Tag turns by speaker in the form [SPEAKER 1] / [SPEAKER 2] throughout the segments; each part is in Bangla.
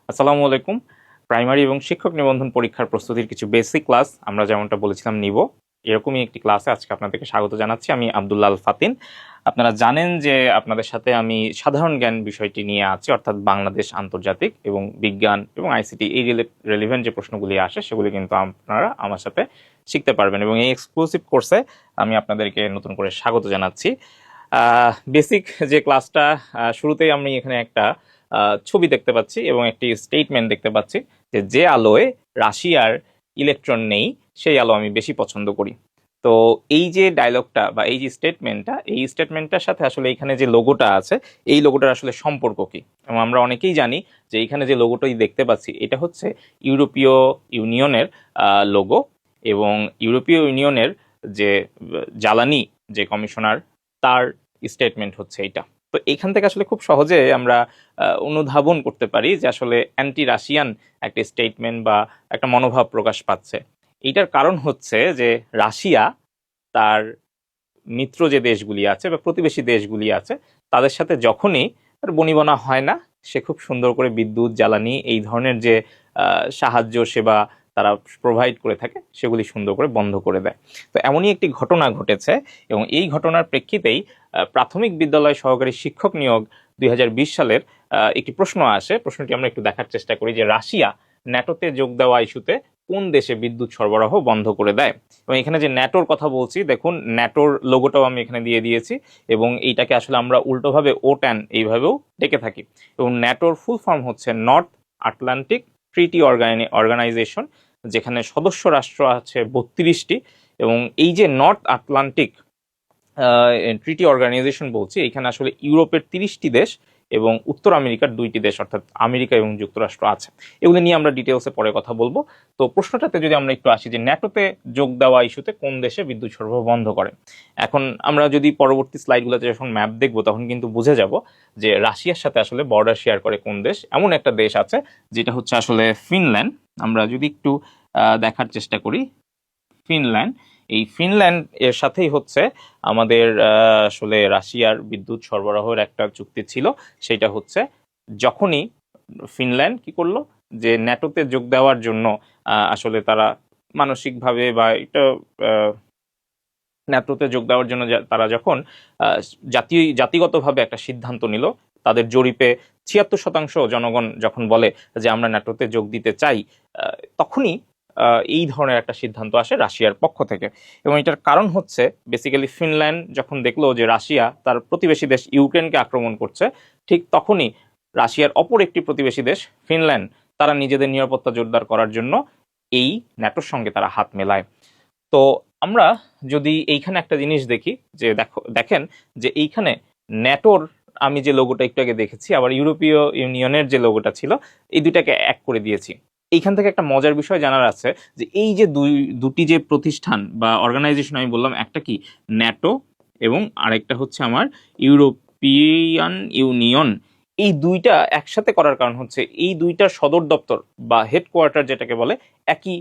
[SPEAKER 1] আসসালামু আলাইকুম। প্রাইমারি এবং শিক্ষক নিবন্ধন পরীক্ষার প্রস্তুতির কিছু বেসিক ক্লাস আমরা যেমনটা বলেছিলাম নিব, এরকমই একটি ক্লাসে আজকে আপনাদেরকে স্বাগত জানাচ্ছি। আমি আব্দুল্লাহ আল ফাতিন। আপনারা জানেন যে আপনাদের সাথে আমি সাধারণ জ্ঞান বিষয়টি নিয়ে আছি, অর্থাৎ বাংলাদেশ, আন্তর্জাতিক এবং বিজ্ঞান এবং আইসিটি এই রেলিভেন্ট যে প্রশ্নগুলি আসে সেগুলি কিন্তু আপনারা আমার সাথে শিখতে পারবেন, এবং এই এক্সক্লুসিভ কোর্সে আমি আপনাদেরকে নতুন করে স্বাগত জানাচ্ছি। বেসিক যে ক্লাসটা, শুরুতেই আমি এখানে একটা ছবি দেখতে পাচ্ছি এবং একটি স্টেটমেন্ট দেখতে পাচ্ছি যে আলোয় রাশিয়ার ইলেকট্রন নেই সেই আলো আমি বেশি পছন্দ করি। তো এই যে ডায়লগটা বা এই যে স্টেটমেন্টটা, এই স্টেটমেন্টটার সাথে আসলে এখানে যে লোগোটা আছে এই লোগোটার আসলে সম্পর্ক কি, এবং আমরা অনেকেই জানি যে এইখানে যে লোগোটাই দেখতে পাচ্ছি এটা হচ্ছে ইউরোপীয় ইউনিয়নের লোগো, এবং ইউরোপীয় ইউনিয়নের যে জ্বালানি যে কমিশনার তার স্টেটমেন্ট হচ্ছে এটা। তো এখান থেকে আসলে খুব সহজে আমরা অনুধাবন করতে পারি যে আসলে অ্যান্টি রাশিয়ান একটা স্টেটমেন্ট বা একটা মনোভাব প্রকাশ পাচ্ছে। এইটার কারণ হচ্ছে যে রাশিয়া তার মিত্র যে দেশগুলি আছে বা প্রতিবেশী দেশগুলি আছে তাদের সাথে যখনই তার বনিবনা হয় না, সে খুব সুন্দর করে বিদ্যুৎ, জ্বালানি এই ধরনের যে সাহায্য সেবা তারা প্রোভাইড করে থাকে সেগুলি সুন্দর করে বন্ধ করে দেয়। তো এমনই একটি ঘটনা ঘটেছে, এবং এই ঘটনার প্রেক্ষিতেই প্রাথমিক বিদ্যালয় সহকারী শিক্ষক নিয়োগ 2020 সালের একটি প্রশ্ন আসে। প্রশ্নটি আমরা একটু দেখার চেষ্টা করি যে রাশিয়া ন্যাটোতে যোগ দেওয়া ইস্যুতে কোন দেশে বিদ্যুৎ সরবরাহ বন্ধ করে দেয়। এবং এখানে যে ন্যাটোর কথা বলছি, দেখুন ন্যাটোর লোগোটাও আমি এখানে দিয়ে দিয়েছি, এবং এইটাকে আসলে আমরা উল্টোভাবে ওট্যান এইভাবেও ডেকে থাকি। এবং ন্যাটোর ফুল ফর্ম হচ্ছে নর্থ আটলান্টিক ট্রিটি অর্গানাইজেশন, যেখানে সদস্য রাষ্ট্র আছে 32টি। এবং এই যে নর্থ আটলান্টিক ট্রিটি অর্গানাইজেশন বলছি, এখানে আসলে ইউরোপের 30টি দেশ এবং উত্তর আমেরিকার 2টি দেশ অর্থাৎ আমেরিকা এবং যুক্তরাষ্ট্র আছে। এগুলো নিয়ে আমরা ডিটেলসে পরে কথা বলবো। তো প্রশ্নটাতে যদি আমরা একটু আসি যে ন্যাটোতে যোগ দেওয়া ইস্যুতে কোন দেশে বিদ্যুৎ সরবরাহ বন্ধ করে, এখন আমরা যদি পরবর্তী স্লাইডগুলোতে যখন ম্যাপ দেখবো তখন কিন্তু বুঝে যাব যে রাশিয়ার সাথে আসলে বর্ডার শেয়ার করে কোন দেশ। এমন একটা দেশ আছে যেটা হচ্ছে আসলে ফিনল্যান্ড। আমরা যদি একটু দেখার চেষ্টা করি, ফিনল্যান্ড, এই ফিনল্যান্ড এর সাথেই হচ্ছে আমাদের আসলে রাশিয়ার বিদ্যুৎ সরবরাহের একটা চুক্তি ছিল। সেটা হচ্ছে যখনই ফিনল্যান্ড কি করলো যে ন্যাটোতে যোগ দেওয়ার জন্য আসলে তারা মানসিকভাবে বা এটা ন্যাটোতে যোগ দেওয়ার জন্য তারা যখন জাতিগতভাবে একটা সিদ্ধান্ত নিল, তাদের জরিপে 76% জনগণ যখন বলে যে আমরা ন্যাটোতে যোগ দিতে চাই, তখনই এই ধরনের একটা সিদ্ধান্ত আসে রাশিয়ার পক্ষ থেকে। এবং এটার কারণ হচ্ছে বেসিক্যালি ফিনল্যান্ড যখন দেখলো যে রাশিয়া তার প্রতিবেশী দেশ ইউক্রেনকে আক্রমণ করছে, ঠিক তখনই রাশিয়ার অপর একটি প্রতিবেশী দেশ ফিনল্যান্ড তারা নিজেদের নিরাপত্তা জোরদার করার জন্য এই ন্যাটোর সঙ্গে তারা হাত মেলায়। তো আমরা যদি এইখানে একটা জিনিস দেখি যে দেখেন যে এইখানে ন্যাটোর আমি যে লোগোটা একটু আগে দেখেছি, আবার ইউরোপীয় ইউনিয়নের যে লোগোটা ছিল, এই দুইটাকে এক করে দিয়েছি। এইখান থেকে একটা মজার বিষয় জানার আছে যে এই যে দুটি যে প্রতিষ্ঠান বা অর্গানাইজেশন আমি বললাম, একটা কি ন্যাটো এবং আরেকটা হচ্ছে আমার ইউরোপিয়ান ইউনিয়ন, এই দুইটা একসাথে করার কারণ হচ্ছে এই দুইটার সদর দপ্তর বা হেডকোয়ার্টার যেটাকে বলে একই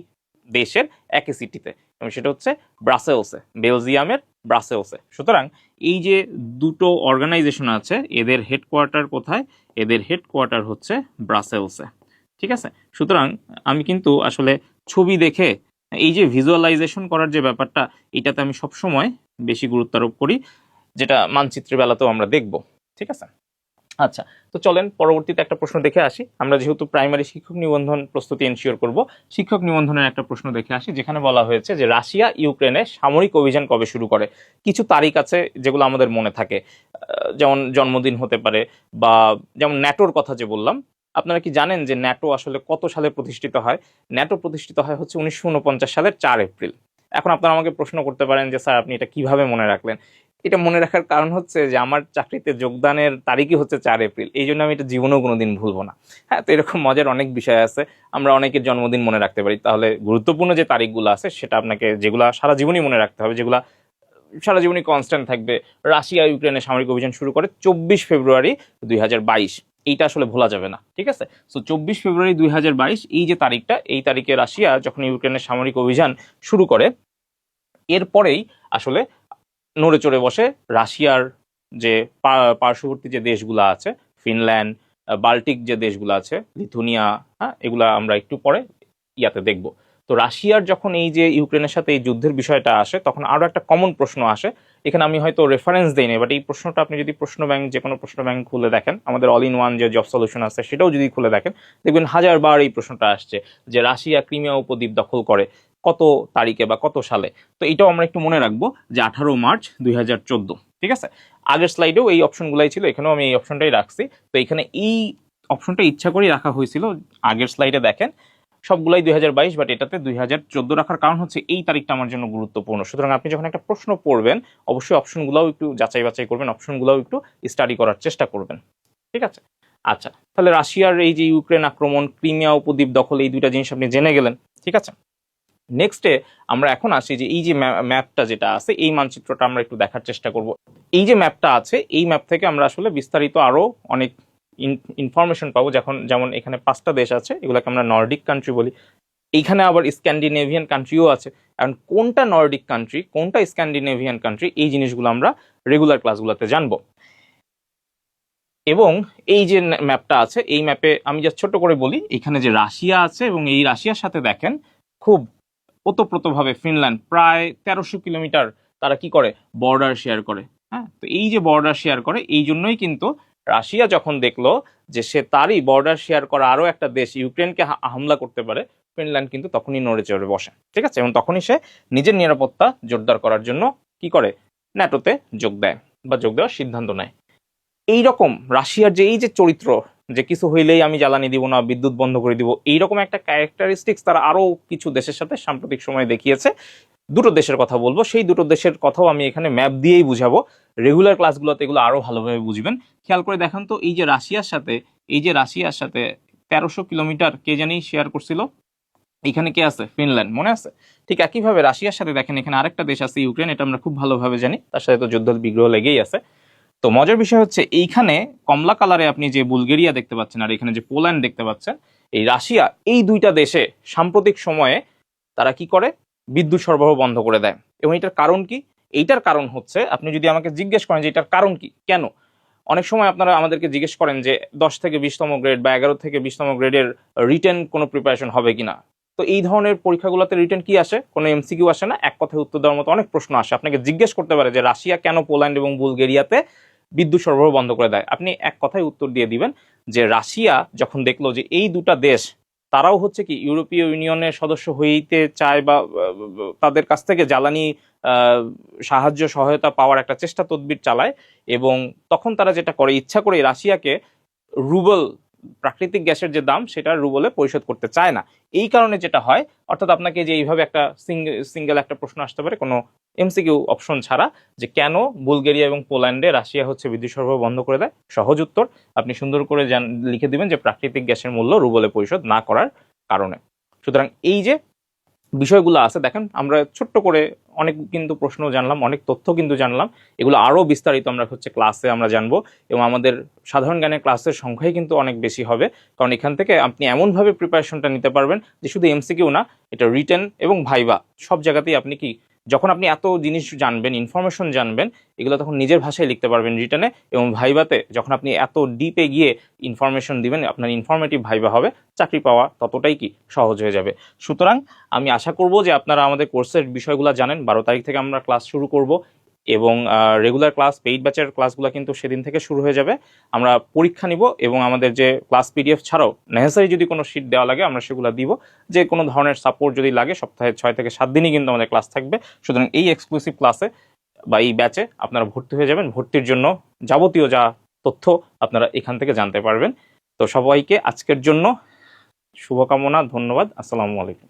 [SPEAKER 1] দেশের একই সিটিতে, এবং সেটা হচ্ছে ব্রাসেলসে, বেলজিয়ামের ব্রাসেলসে। সুতরাং এই যে দুটো অর্গানাইজেশন আছে এদের হেডকোয়ার্টার কোথায়? এদের হেডকোয়ার্টার হচ্ছে ব্রাসেলসে। ঠিক আছে, সুতরাং আমি কিন্তু আসলে ছবি দেখে এই যে ভিজুয়ালাইজেশন করার যে ব্যাপারটা, এটাতে আমি সবসময় বেশি গুরুত্ব আরোপ করি, যেটা মানচিত্রের বেলাতেও আমরা দেখব। ঠিক আছে, আচ্ছা, তো চলেন পরবর্তীতে একটা প্রশ্ন দেখে আসি। আমরা যেহেতু প্রাইমারি শিক্ষক নিবন্ধন প্রস্তুতি এনশিওর করব, শিক্ষক নিবন্ধনের একটা প্রশ্ন দেখে আসি, যেখানে বলা হয়েছে যে রাশিয়া ইউক্রেনে সামরিক অভিযান কবে শুরু করে। কিছু তারিখ আছে যেগুলো আমাদের মনে থাকে, যেমন জন্মদিন হতে পারে, বা যেমন ন্যাটোর কথা যে বললাম। আপনারা কি জানেন যে ন্যাটো আসলে কত সালে প্রতিষ্ঠিত হয়? ন্যাটো প্রতিষ্ঠিত হয় হচ্ছে 1949 সালের 4 এপ্রিল। এখন আপনারা আমাকে প্রশ্ন করতে পারেন যে স্যার আপনি এটা কিভাবে মনে রাখলেন? এটা মনে রাখার কারণ হচ্ছে যে আমার চাকরিতে যোগদানের তারিখই হচ্ছে 4 এপ্রিল, এই জন্য আমি এটা জীবনেও কোনোদিন ভুলবো না। হ্যাঁ, তো এরকম মজার অনেক বিষয় আছে। আমরা অনেকের জন্মদিন মনে রাখতে পারি, তাহলে গুরুত্বপূর্ণ যে তারিখগুলো আছে সেটা আপনাকে যেগুলা সারা জীবনই মনে রাখতে হবে, যেগুলা সারা জীবনই কনস্ট্যান্ট থাকবে। রাশিয়া ইউক্রেনে সামরিক অভিযান শুরু করে 24 ফেব্রুয়ারি 2022, এইটা আসলে ভোলা যাবে না। ঠিক আছে, সো 24 ফেব্রুয়ারি 2022 এই যে তারিখটা, এই তারিখে রাশিয়া যখন ইউক্রেনের সামরিক অভিযান শুরু করে, এরপরেই আসলে নড়ে চড়ে বসে রাশিয়ার যে পার্শ্ববর্তী যে দেশগুলো আছে, ফিনল্যান্ড, বাল্টিক যে দেশগুলো আছে, লিথুনিয়া, হ্যাঁ, এগুলা আমরা একটু পরে ইয়াতে দেখব। তো রাশিয়ার যখন এই যে ইউক্রেনের সাথে এই যুদ্ধের বিষয়টা আসে, তখন আরো একটা কমন প্রশ্ন আসে। এখানে আমি হয়তো রেফারেন্স দেই না, বাট এই প্রশ্নটা আপনি যদি প্রশ্ন ব্যাংক, যে কোনো প্রশ্ন ব্যাংক খুলে দেখেন, আমাদের অল ইন ওয়ান যে জব সলিউশন আছে সেটাও যদি খুলে দেখেন, দেখবেন হাজারবার এই প্রশ্নটা আসছে যে রাশিয়া ক্রিমিয়া উপদ্বীপ দখল করে কত তারিখে বা কত সালে। তো এটাও আমরা একটু মনে রাখবো যে 18 মার্চ 2014। ঠিক আছে, আগের স্লাইডেও এই অপশনগুলাই ছিল, এখানেও আমি এই অপশনটাই রাখছি। তো এখানে এই অপশনটা ইচ্ছা করেই রাখা হয়েছিল, আগের স্লাইডে দেখেন সবগুলাই 2022, বাট এটাতে 2014 রাখার কারণ হচ্ছে এই তারিখটা আমার জন্য গুরুত্বপূর্ণ। সুতরাং আপনি যখন একটা প্রশ্ন পড়বেন, অবশ্যই অপশনগুলোও একটু যাচাই বাছাই করবেন, অপশনগুলোও একটু স্টাডি করার চেষ্টা করবেন। ঠিক আছে, আচ্ছা, তাহলে রাশিয়ার এই যে ইউক্রেন আক্রমণ, ক্রিমিয়া উপদ্বীপ দখল, এই দুইটা জিনিস আপনি জেনে গেলেন। ঠিক আছে, নেক্সটে আমরা এখন আসি যে এই যে ম্যাপটা যেটা আছে, এই মানচিত্রটা আমরা একটু দেখার চেষ্টা করব। এই যে ম্যাপটা আছে, এই ম্যাপ থেকে আমরা আসলে বিস্তারিত আরো অনেক ইনফরমেশন পাবো। যেমন এখানে 5টা দেশ আছে, এগুলোকে আমরা নর্ডিক কান্ট্রি বলি। এইখানে আবার স্ক্যান্ডিনেভিয়ান কান্ট্রিও আছে। এখন কোনটা নর্ডিক কান্ট্রি, কোনটা স্ক্যান্ডিনেভিয়ান কান্ট্রি, এই জিনিসগুলো আমরা রেগুলার ক্লাসগুলোতে জানবো। এবং এই যে ম্যাপটা আছে, এই ম্যাপে আমি যা ছোট করে বলি, এখানে যে রাশিয়া আছে এবং এই রাশিয়ার সাথে দেখেন খুব ওতপ্রোতভাবে ফিনল্যান্ড প্রায় 1300 কিলোমিটার তারা কি করে, বর্ডার শেয়ার করে। হ্যাঁ, তো এই যে বর্ডার শেয়ার করে, এই জন্যই কিন্তু রাশিয়া যখন দেখলো যে সে তারই বর্ডার শেয়ার করা আরো একটা দেশ ইউক্রেনকে হামলা করতে পারে, ফিনল্যান্ড কিন্তু তখনই নড়ে চড়ে বসে। ঠিক আছে, এবং তখনই সে নিজের নিরাপত্তা জোরদার করার জন্য কি করে, ন্যাটোতে যোগ দেয় বা যোগ দেওয়ার সিদ্ধান্ত নেয়। এইরকম রাশিয়ার যে এই যে চরিত্র, যে কিছু হইলেই আমি জ্বালানি দিব না, বিদ্যুৎ বন্ধ করে দিব, এইরকম একটা ক্যারেক্টারিস্টিক্স তারা আরো কিছু দেশের সাথে সাম্প্রতিক সময়ে দেখিয়েছে। দুটো দেশের কথা বলবো, সেই দুটো দেশের কথাও আমি এখানে ম্যাপ দিয়েই বুঝাবো। রেগুলার ক্লাসগুলোতে এগুলো আরো ভালোভাবে বুঝবেন। খেয়াল করে দেখেন তো, এই যে রাশিয়ার সাথে, এই যে রাশিয়ার সাথে 1300 কিলোমিটার কে জানি শেয়ার করছিল, এখানে কে আছে, ফিনল্যান্ড, মনে আছে? ঠিক একইভাবে রাশিয়ার সাথে দেখেন এখানে আরেকটা দেশ আছে ইউক্রেন, এটা আমরা খুব ভালোভাবে জানি, তার সাথে তো যুদ্ধ বিগ্রহ লেগেই আছে। তো মজার বিষয় হচ্ছে এইখানে কমলা কালারে আপনি যে বুলগেরিয়া দেখতে পাচ্ছেন আর এখানে যে পোল্যান্ড দেখতে পাচ্ছেন, এই রাশিয়া এই দুইটা দেশে সাম্প্রতিক সময়ে তারা কি করে, বিদ্যুৎ সরবরাহ বন্ধ করে দেয়। এবং এটার কারণ কি? এইটার কারণ হচ্ছে, আপনি যদি আমাকে জিজ্ঞেস করেন যে এটার কারণ কি, কেন, অনেক সময় আপনারা আমাদেরকে জিজ্ঞেস করেন যে 10 থেকে 20তম গ্রেড বা 11 থেকে 20তম গ্রেডের রিটেন কোনো প্রিপারেশন হবে কিনা। তো এই ধরনের পরীক্ষাগুলোতে রিটেন কি আসে, কোনো এমসিকিউ আসে না, এক কথায় উত্তর দেওয়ার মতো অনেক প্রশ্ন আসে। আপনাকে জিজ্ঞেস করতে পারে যে রাশিয়া কেন পোল্যান্ড এবং বুলগেরিয়াতে বিদ্যুৎ সরবরাহ বন্ধ করে দেয়, আপনি এক কথায় উত্তর দিয়ে দিবেন যে রাশিয়া যখন দেখলো যে এই দুটা দেশ তারাও হচ্ছে কি ইউরোপীয় ইউনিয়নের সদস্য হইতে চায় বা তাদের কাছ থেকে জ্বালানি সাহায্য সহায়তা পাওয়ার একটা চেষ্টা তদবির চালায়, এবং তখন তারা যেটা করে, ইচ্ছা করে রাশিয়াকে রুবল, প্রাকৃতিক গ্যাসের যে দাম সেটা রুবলে পরিশোধ করতে চায় না। এই কারণে যেটা হয়, অর্থাৎ আপনাকে যে এইভাবে একটা সিঙ্গেল একটা প্রশ্ন আসতে পারে কোনো এমসিকিউ অপশন ছাড়া, যে কেন বুলগেরিয়া এবং পোল্যান্ডে রাশিয়া হচ্ছে বিদ্যুৎ সরবরাহ বন্ধ করে দেয়, সহজ উত্তর আপনি সুন্দর করে লিখে দিবেন যে প্রাকৃতিক গ্যাসের মূল্য রুবলে পরিশোধ না করার কারণে। সুতরাং এই যে বিষয়গুলো আছে, দেখেন আমরা ছোট্ট করে অনেক কিন্তু প্রশ্ন জানলাম, অনেক তথ্য কিন্তু জানলাম। এগুলো আরো বিস্তারিত আমরা হচ্ছে ক্লাসে আমরা জানবো, এবং আমাদের সাধারণ জ্ঞানের ক্লাসের সংখ্যাই কিন্তু অনেক বেশি হবে, কারণ এখান থেকে আপনি এমনভাবে প্রিপারেশনটা নিতে পারবেন যে শুধু এমসিকিউ না, এটা রিটেন এবং ভাইবা সব জায়গাতেই আপনি কি, যখন আপনি এত জিনিস জানবেন, ইনফরমেশন জানবেন, এগুলো তখন নিজের ভাষায় লিখতে পারবেন রিটেনে, এবং ভাইবাতে যখন আপনি এত ডিপে গিয়ে ইনফরমেশন দিবেন, আপনার ইনফরমেটিভ ভাইবা হবে, চাকরি পাওয়া ততটাই কি সহজ হয়ে যাবে। সুতরাং আমি আশা করব যে আপনারা আমাদের কোর্সের বিষয়গুলো জানেন। 12 তারিখ থেকে আমরা ক্লাস শুরু করব, এবং রেগুলার ক্লাস, পেইড ব্যাচের ক্লাসগুলো কিন্তু সেদিন থেকে শুরু হয়ে যাবে। আমরা পরীক্ষা নিব, এবং আমাদের যে ক্লাস পিডিএফ ছাড়াও নেসেসারি যদি কোনো শিট দেওয়া লাগে আমরা সেগুলো দিব। যে কোনো ধরনের সাপোর্ট যদি লাগে, সপ্তাহে 6 থেকে 7 দিনই কিন্তু আমাদের ক্লাস থাকবে। সুতরাং এই এক্সক্লুসিভ ক্লাসে বা এই ব্যাচে আপনারা ভর্তি হয়ে যাবেন। ভর্তির জন্য যাবতীয় যা তথ্য আপনারা এখান থেকে জানতে পারবেন। তো সবাইকে আজকের জন্য শুভকামনা, ধন্যবাদ, আসসালামু আলাইকুম।